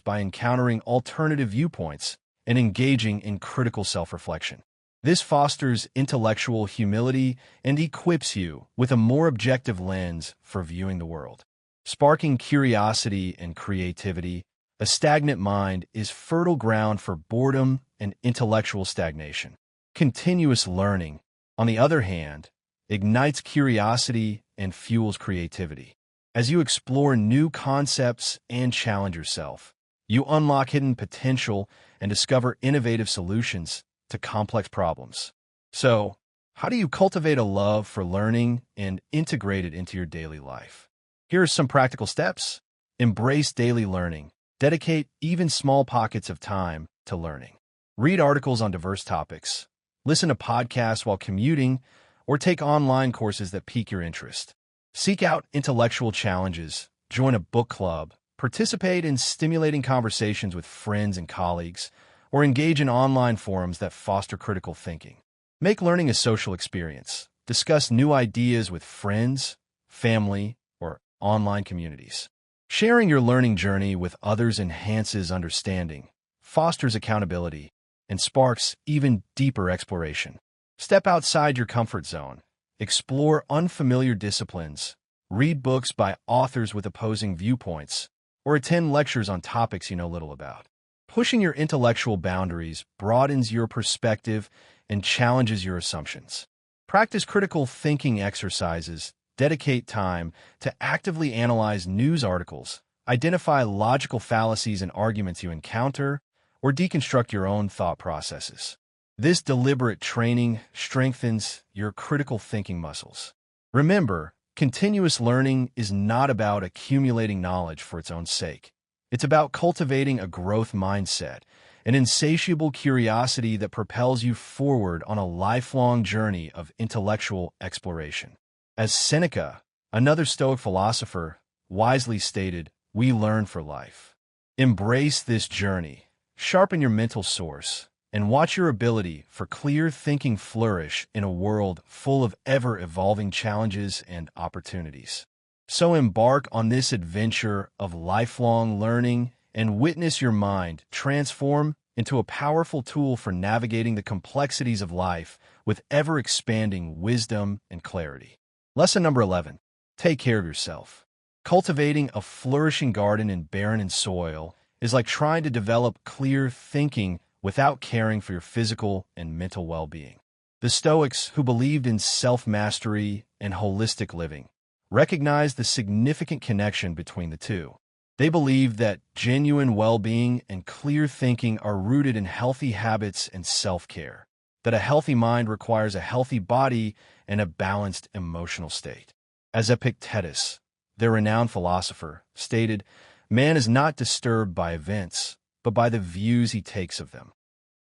by encountering alternative viewpoints and engaging in critical self-reflection. This fosters intellectual humility and equips you with a more objective lens for viewing the world. Sparking curiosity and creativity, a stagnant mind is fertile ground for boredom and intellectual stagnation. Continuous learning, on the other hand, ignites curiosity and fuels creativity. As you explore new concepts and challenge yourself, you unlock hidden potential and discover innovative solutions to complex problems. So, How do you cultivate a love for learning and integrate it into your daily life? Here are some practical steps. Embrace daily learning. Dedicate even small pockets of time to learning. Read articles on diverse topics. Listen to podcasts while commuting, or take online courses that pique your interest. Seek out intellectual challenges. Join a book club. Participate in stimulating conversations with friends and colleagues, or engage in online forums that foster critical thinking. Make learning a social experience. Discuss new ideas with friends, family, or online communities. Sharing your learning journey with others enhances understanding, fosters accountability, and sparks even deeper exploration. Step outside your comfort zone. Explore unfamiliar disciplines. Read books by authors with opposing viewpoints, or attend lectures on topics you know little about. Pushing your intellectual boundaries broadens your perspective and challenges your assumptions. Practice critical thinking exercises. Dedicate time to actively analyze news articles, identify logical fallacies and arguments you encounter, or deconstruct your own thought processes. This deliberate training strengthens your critical thinking muscles. Remember, continuous learning is not about accumulating knowledge for its own sake. It's about cultivating a growth mindset, an insatiable curiosity that propels you forward on a lifelong journey of intellectual exploration. As Seneca, another Stoic philosopher, wisely stated, "We learn for life." Embrace this journey, sharpen your mental source, and watch your ability for clear thinking flourish in a world full of ever-evolving challenges and opportunities. So embark on this adventure of lifelong learning and witness your mind transform into a powerful tool for navigating the complexities of life with ever-expanding wisdom and clarity. Lesson number 11. Take care of yourself. Cultivating a flourishing garden in barren soil is like trying to develop clear thinking without caring for your physical and mental well-being. The Stoics, who believed in self-mastery and holistic living, recognized the significant connection between the two. They believed that genuine well-being and clear thinking are rooted in healthy habits and self-care, that a healthy mind requires a healthy body and a balanced emotional state. As Epictetus, their renowned philosopher, stated, "Man is not disturbed by events, but by the views he takes of them."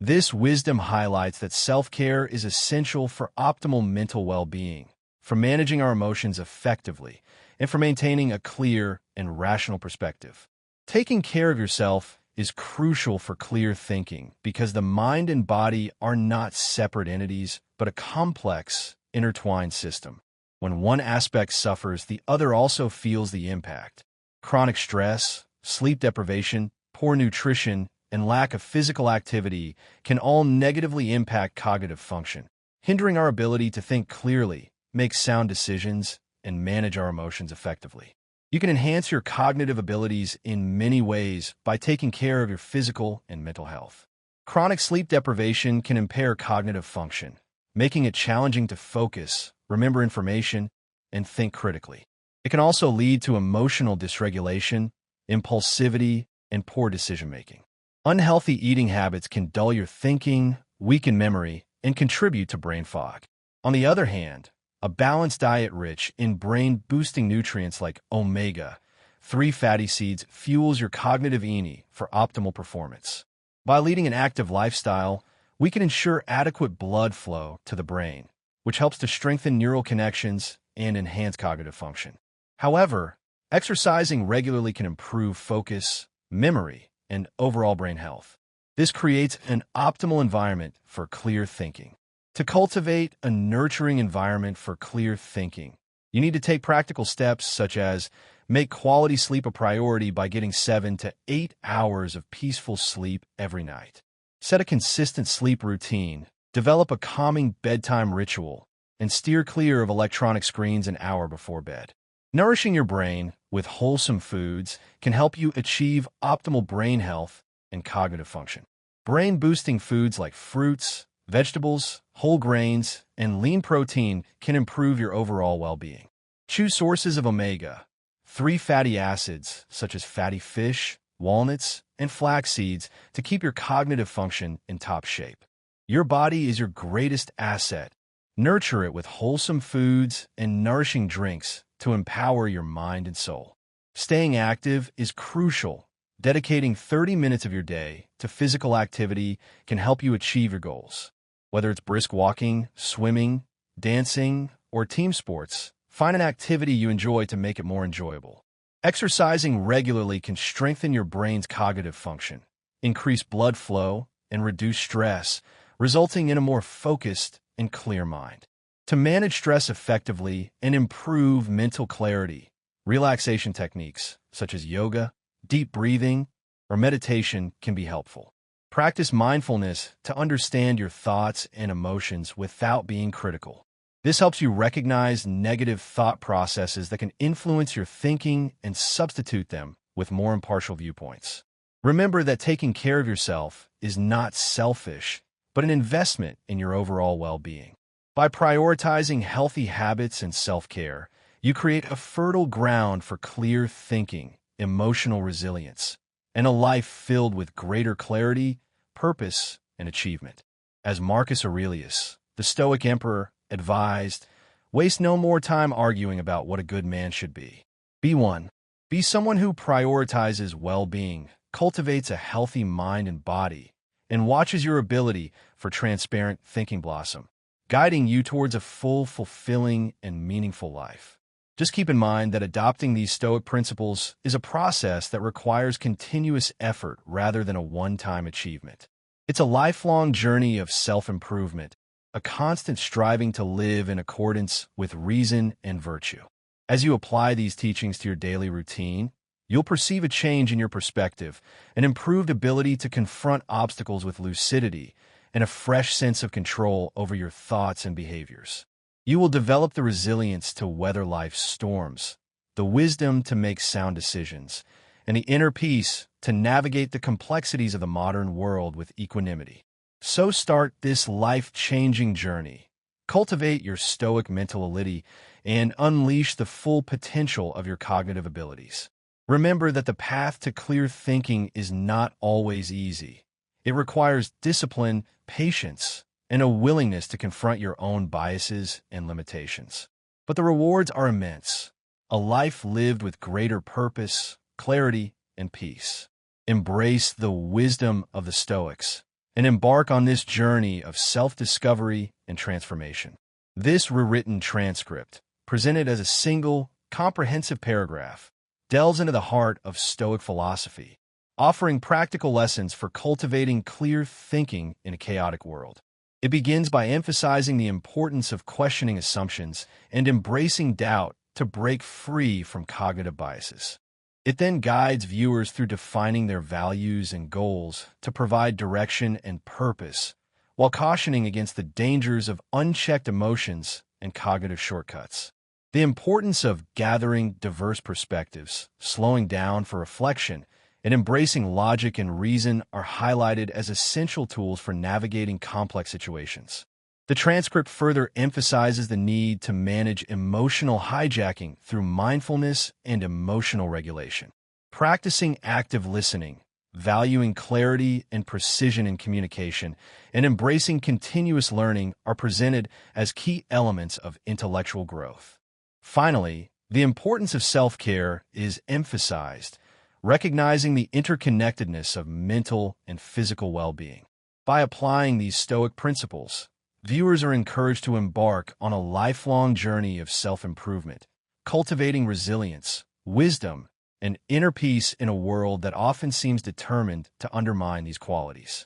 This wisdom highlights that self-care is essential for optimal mental well-being, for managing our emotions effectively, and for maintaining a clear and rational perspective. Taking care of yourself is crucial for clear thinking because the mind and body are not separate entities, but a complex, intertwined system. When one aspect suffers, the other also feels the impact. Chronic stress, sleep deprivation, poor nutrition, and lack of physical activity can all negatively impact cognitive function, hindering our ability to think clearly, make sound decisions, and manage our emotions effectively. You can enhance your cognitive abilities in many ways by taking care of your physical and mental health. Chronic sleep deprivation can impair cognitive function, making it challenging to focus, remember information, and think critically. It can also lead to emotional dysregulation, impulsivity, and poor decision-making. Unhealthy eating habits can dull your thinking, weaken memory, and contribute to brain fog. On the other hand, a balanced diet rich in brain-boosting nutrients like omega-3 fatty acids fuels your cognitive energy for optimal performance. By leading an active lifestyle, we can ensure adequate blood flow to the brain, which helps to strengthen neural connections and enhance cognitive function. However, exercising regularly can improve focus, memory, and overall brain health. This creates an optimal environment for clear thinking. To cultivate a nurturing environment for clear thinking, you need to take practical steps such as make quality sleep a priority by getting 7 to 8 hours of peaceful sleep every night. Set a consistent sleep routine, develop a calming bedtime ritual, and steer clear of electronic screens an hour before bed. Nourishing your brain with wholesome foods can help you achieve optimal brain health and cognitive function. Brain-boosting foods like fruits, vegetables, whole grains, and lean protein can improve your overall well-being. Choose sources of omega-3 fatty acids, such as fatty fish, walnuts, and flax seeds, to keep your cognitive function in top shape. Your body is your greatest asset, Nurture it with wholesome foods and nourishing drinks to empower your mind and soul. Staying active is crucial. Dedicating 30 minutes of your day to physical activity can help you achieve your goals. Whether it's brisk walking, swimming, dancing, or team sports, find an activity you enjoy to make it more enjoyable. Exercising regularly can strengthen your brain's cognitive function, increase blood flow, and reduce stress, resulting in a more focused and clear mind. To manage stress effectively and improve mental clarity, relaxation techniques such as yoga, deep breathing, or meditation can be helpful. Practice mindfulness to understand your thoughts and emotions without being critical. This helps you recognize negative thought processes that can influence your thinking and substitute them with more impartial viewpoints. Remember that taking care of yourself is not selfish, but an investment in your overall well-being. By prioritizing healthy habits and self-care, you create a fertile ground for clear thinking, emotional resilience, and a life filled with greater clarity, purpose, and achievement. As Marcus Aurelius, the Stoic emperor, advised, waste no more time arguing about what a good man should be. Be one. Be someone who prioritizes well-being, cultivates a healthy mind and body, and watches your ability for transparent thinking blossom, guiding you towards a full, fulfilling, and meaningful life. Just keep in mind that adopting these Stoic principles is a process that requires continuous effort rather than a one-time achievement. It's a lifelong journey of self-improvement, a constant striving to live in accordance with reason and virtue. As you apply these teachings to your daily routine, you'll perceive a change in your perspective, an improved ability to confront obstacles with lucidity, and a fresh sense of control over your thoughts and behaviors. You will develop the resilience to weather life's storms, the wisdom to make sound decisions, and the inner peace to navigate the complexities of the modern world with equanimity. So start this life-changing journey. Cultivate your Stoic mentality and unleash the full potential of your cognitive abilities. Remember that the path to clear thinking is not always easy. It requires discipline, patience, and a willingness to confront your own biases and limitations. But the rewards are immense. A life lived with greater purpose, clarity, and peace. Embrace the wisdom of the Stoics and embark on this journey of self-discovery and transformation. This rewritten transcript, presented as a single, comprehensive paragraph, delves into the heart of Stoic philosophy, offering practical lessons for cultivating clear thinking in a chaotic world. It begins by emphasizing the importance of questioning assumptions and embracing doubt to break free from cognitive biases. It then guides viewers through defining their values and goals to provide direction and purpose, while cautioning against the dangers of unchecked emotions and cognitive shortcuts. The importance of gathering diverse perspectives, slowing down for reflection, and embracing logic and reason are highlighted as essential tools for navigating complex situations. The transcript further emphasizes the need to manage emotional hijacking through mindfulness and emotional regulation. Practicing active listening, valuing clarity and precision in communication, and embracing continuous learning are presented as key elements of intellectual growth. Finally, the importance of self-care is emphasized, recognizing the interconnectedness of mental and physical well-being. By applying these Stoic principles, viewers are encouraged to embark on a lifelong journey of self-improvement, cultivating resilience, wisdom, and inner peace in a world that often seems determined to undermine these qualities.